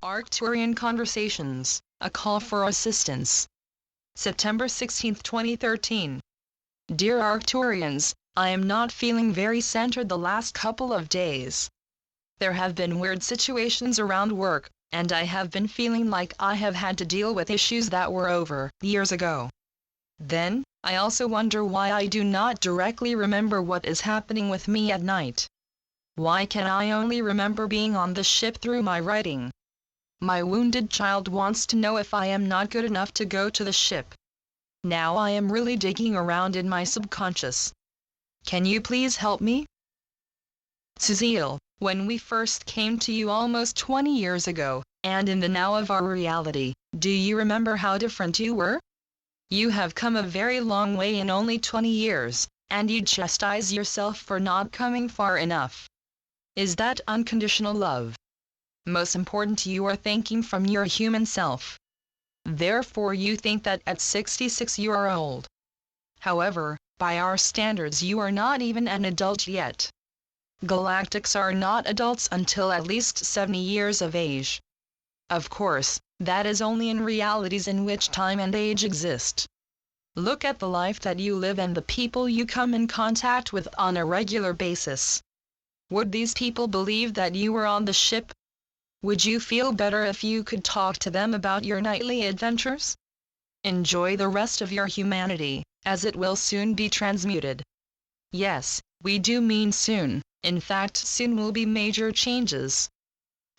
Arcturian Conversations, a call for assistance. September 16, 2013. Dear Arcturians, I am not feeling very centered the last couple of days. There have been weird situations around work, and I have been feeling like I have had to deal with issues that were over years ago. Then, I also wonder why I do not directly remember what is happening with me at night. Why can I only remember being on the ship through my writing? My wounded child wants to know if I am not good enough to go to the ship. Now I am really digging around in my subconscious. Can you please help me? Cecile, when we first came to you almost 20 years ago, and in the now of our reality, do you remember how different you were? You have come a very long way in only 20 years, and you chastise yourself for not coming far enough. Is that unconditional love? Most important, you are thinking from your human self. Therefore you think that at 66 you are old. However, by our standards you are not even an adult yet. Galactics are not adults until at least 70 years of age. Of course, that is only in realities in which time and age exist. Look at the life that you live and the people you come in contact with on a regular basis. Would these people believe that you were on the ship? Would you feel better if you could talk to them about your nightly adventures? Enjoy the rest of your humanity, as it will soon be transmuted. Yes, we do mean soon. In fact, soon will be major changes.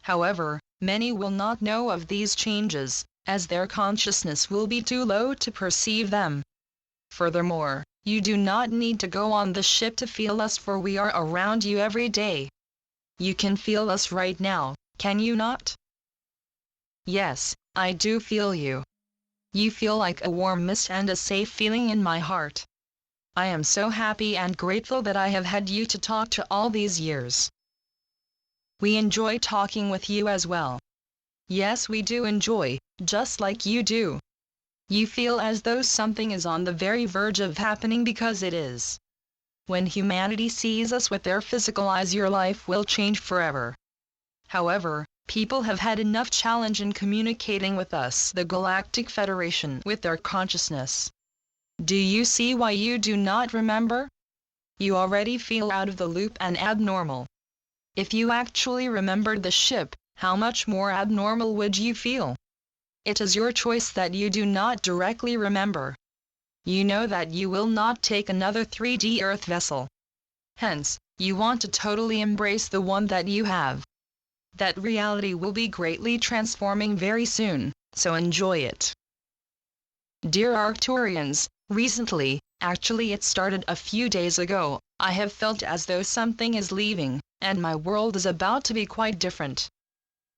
However, many will not know of these changes, as their consciousness will be too low to perceive them. Furthermore, you do not need to go on the ship to feel us, for we are around you every day. You can feel us right now, can you not? Yes, I do feel you. You feel like a warm mist and a safe feeling in my heart. I am so happy and grateful that I have had you to talk to all these years. We enjoy talking with you as well. Yes, we do enjoy, just like you do. You feel as though something is on the very verge of happening, because it is. When humanity sees us with their physical eyes, your life will change forever. However, people have had enough challenge in communicating with us, the Galactic Federation, with their consciousness. Do you see why you do not remember? You already feel out of the loop and abnormal. If you actually remembered the ship, how much more abnormal would you feel? It is your choice that you do not directly remember. You know that you will not take another 3D Earth vessel. Hence, you want to totally embrace the one that you have. That reality will be greatly transforming very soon, so enjoy it. Dear Arcturians, recently, actually it started a few days ago, I have felt as though something is leaving, and my world is about to be quite different.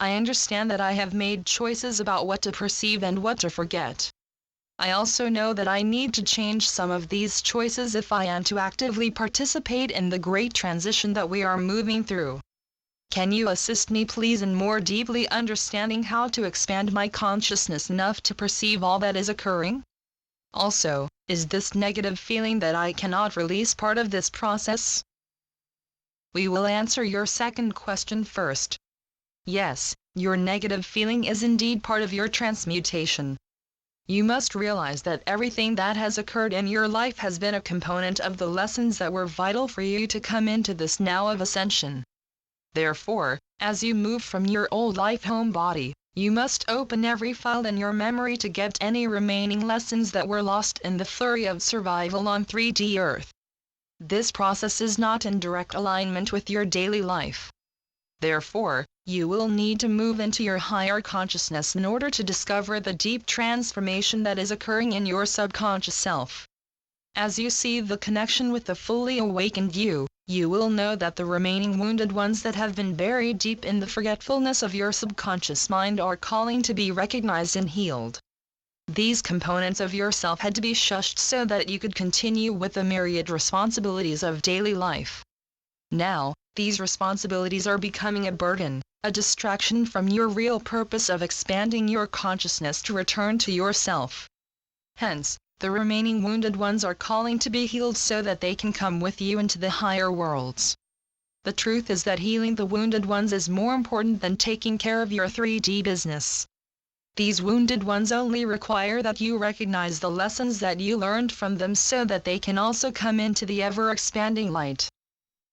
I understand that I have made choices about what to perceive and what to forget. I also know that I need to change some of these choices if I am to actively participate in the great transition that we are moving through. Can you assist me please in more deeply understanding how to expand my consciousness enough to perceive all that is occurring? Also, is this negative feeling that I cannot release part of this process? We will answer your second question first. Yes, your negative feeling is indeed part of your transmutation. You must realize that everything that has occurred in your life has been a component of the lessons that were vital for you to come into this now of ascension. Therefore, as you move from your old life home body, you must open every file in your memory to get any remaining lessons that were lost in the flurry of survival on 3D Earth. This process is not in direct alignment with your daily life. Therefore, you will need to move into your higher consciousness in order to discover the deep transformation that is occurring in your subconscious self. As you see the connection with the fully awakened you, you will know that the remaining wounded ones that have been buried deep in the forgetfulness of your subconscious mind are calling to be recognized and healed. These components of yourself had to be shushed so that you could continue with the myriad responsibilities of daily life. Now, these responsibilities are becoming a burden, a distraction from your real purpose of expanding your consciousness to return to yourself. Hence, the remaining wounded ones are calling to be healed so that they can come with you into the higher worlds. The truth is that healing the wounded ones is more important than taking care of your 3D business. These wounded ones only require that you recognize the lessons that you learned from them so that they can also come into the ever-expanding light.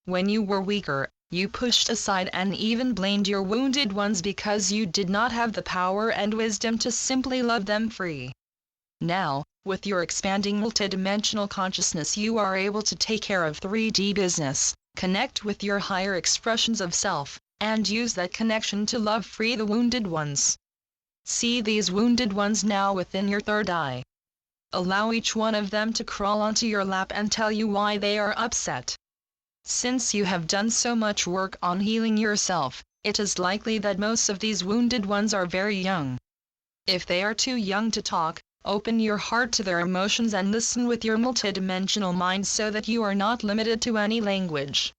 When you were weaker, you pushed aside and even blamed your wounded ones because you did not have the power and wisdom to simply love them free. Now, with your expanding multidimensional consciousness, you are able to take care of 3D business, connect with your higher expressions of self, and use that connection to love free the wounded ones. See these wounded ones now within your third eye. Allow each one of them to crawl onto your lap and tell you why they are upset. Since you have done so much work on healing yourself, it is likely that most of these wounded ones are very young. If they are too young to talk, open your heart to their emotions and listen with your multidimensional mind so that you are not limited to any language.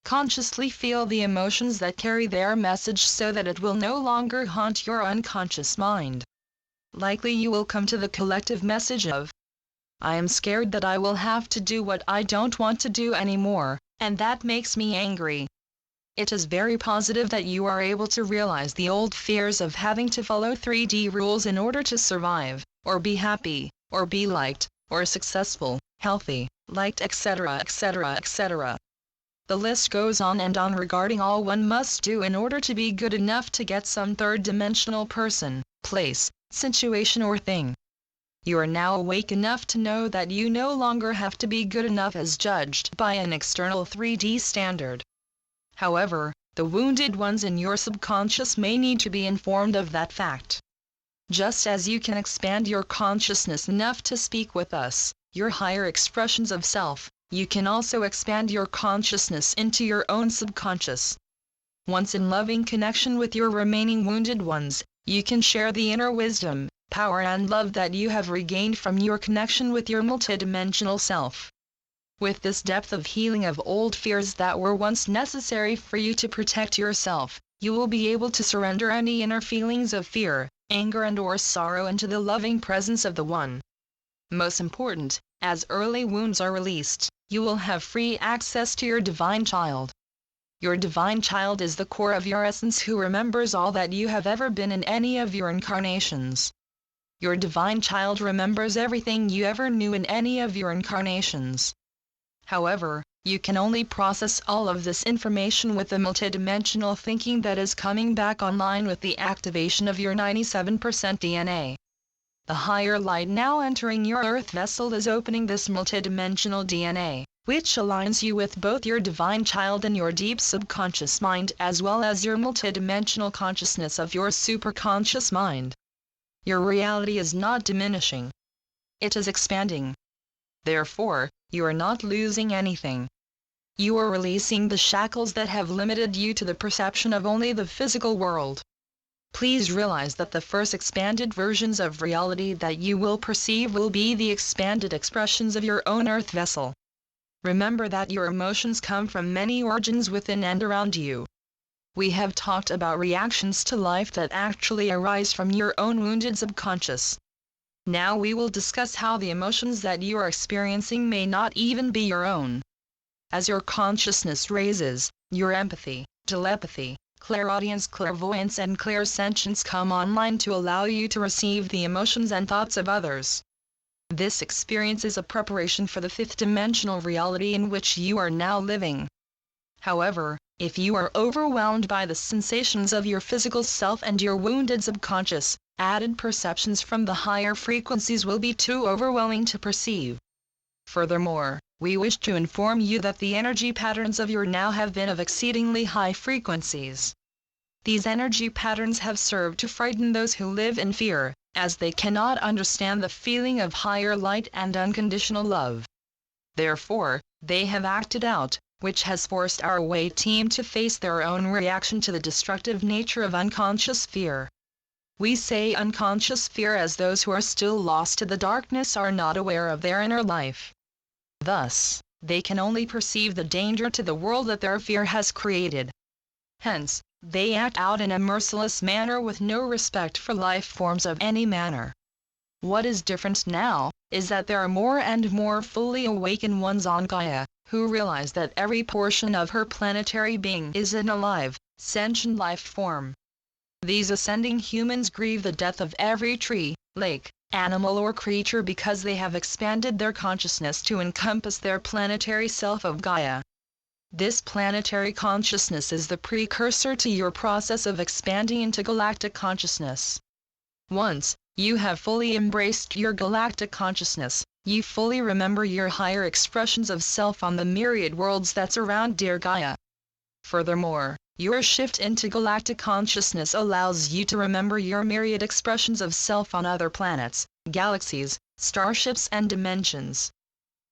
Consciously feel the emotions that carry their message so that it will no longer haunt your unconscious mind. Likely you will come to the collective message of, I am scared that I will have to do what I don't want to do anymore, and that makes me angry. It is very positive that you are able to realize the old fears of having to follow 3D rules in order to survive, or be happy, or be liked, or successful, healthy, liked, etc., etc., etc. The list goes on and on regarding all one must do in order to be good enough to get some third-dimensional person, place, situation or thing. You are now awake enough to know that you no longer have to be good enough as judged by an external 3D standard. However, the wounded ones in your subconscious may need to be informed of that fact. Just as you can expand your consciousness enough to speak with us, your higher expressions of self, you can also expand your consciousness into your own subconscious. Once in loving connection with your remaining wounded ones, you can share the inner wisdom, power and love that you have regained from your connection with your multidimensional self. With this depth of healing of old fears that were once necessary for you to protect yourself, you will be able to surrender any inner feelings of fear, anger and/or sorrow into the loving presence of the One. Most important, as early wounds are released, you will have free access to your divine child. Your divine child is the core of your essence who remembers all that you have ever been in any of your incarnations. Your divine child remembers everything you ever knew in any of your incarnations. However, you can only process all of this information with the multidimensional thinking that is coming back online with the activation of your 97% DNA. The higher light now entering your earth vessel is opening this multidimensional DNA, which aligns you with both your divine child and your deep subconscious mind as well as your multidimensional consciousness of your superconscious mind. Your reality is not diminishing. It is expanding. Therefore, you are not losing anything. You are releasing the shackles that have limited you to the perception of only the physical world. Please realize that the first expanded versions of reality that you will perceive will be the expanded expressions of your own earth vessel. Remember that your emotions come from many origins within and around you. We have talked about reactions to life that actually arise from your own wounded subconscious. Now we will discuss how the emotions that you are experiencing may not even be your own. As your consciousness raises, your empathy, telepathy, clairaudience, clairvoyance and clairsentience come online to allow you to receive the emotions and thoughts of others. This experience is a preparation for the fifth-dimensional reality in which you are now living. However, if you are overwhelmed by the sensations of your physical self and your wounded subconscious, added perceptions from the higher frequencies will be too overwhelming to perceive. Furthermore, we wish to inform you that the energy patterns of your now have been of exceedingly high frequencies. These energy patterns have served to frighten those who live in fear, as they cannot understand the feeling of higher light and unconditional love. Therefore, they have acted out, which has forced our away team to face their own reaction to the destructive nature of unconscious fear. We say unconscious fear as those who are still lost to the darkness are not aware of their inner life. Thus, they can only perceive the danger to the world that their fear has created. Hence, they act out in a merciless manner with no respect for life forms of any manner. What is different now, is that there are more and more fully awakened ones on Gaia, who realize that every portion of her planetary being is an alive, sentient life form. These ascending humans grieve the death of every tree, lake, animal or creature because they have expanded their consciousness to encompass their planetary self of Gaia. This planetary consciousness is the precursor to your process of expanding into galactic consciousness. Once you have fully embraced your galactic consciousness, you fully remember your higher expressions of self on the myriad worlds that surround dear Gaia. Furthermore, your shift into galactic consciousness allows you to remember your myriad expressions of self on other planets, galaxies, starships and dimensions.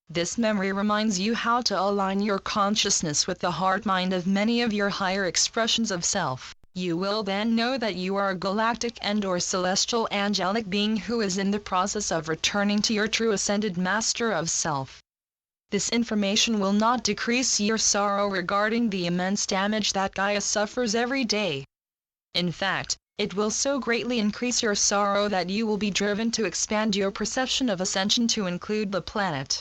This memory reminds you how to align your consciousness with the heart-mind of many of your higher expressions of self. You will then know that you are a galactic and/or celestial angelic being who is in the process of returning to your true ascended master of self. This information will not decrease your sorrow regarding the immense damage that Gaia suffers every day. In fact, it will so greatly increase your sorrow that you will be driven to expand your perception of ascension to include the planet.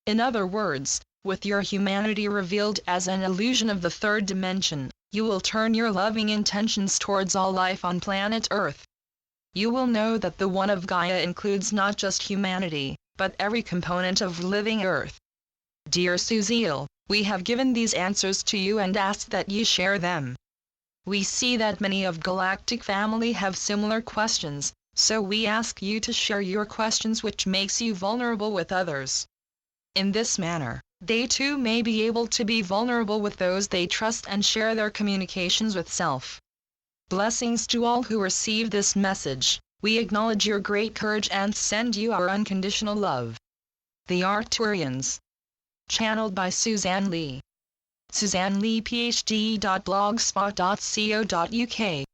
In other words, with your humanity revealed as an illusion of the third dimension, you will turn your loving intentions towards all life on planet Earth. You will know that the one of Gaia includes not just humanity, but every component of living Earth. Dear Suziel, we have given these answers to you and asked that you share them. We see that many of Galactic family have similar questions, so we ask you to share your questions which makes you vulnerable with others. In this manner, they too may be able to be vulnerable with those they trust and share their communications with self. Blessings to all who receive this message. We acknowledge your great courage and send you our unconditional love. The Arcturians. Channeled by Suzanne Lee. SuzanneLeePhD.blogspot.co.uk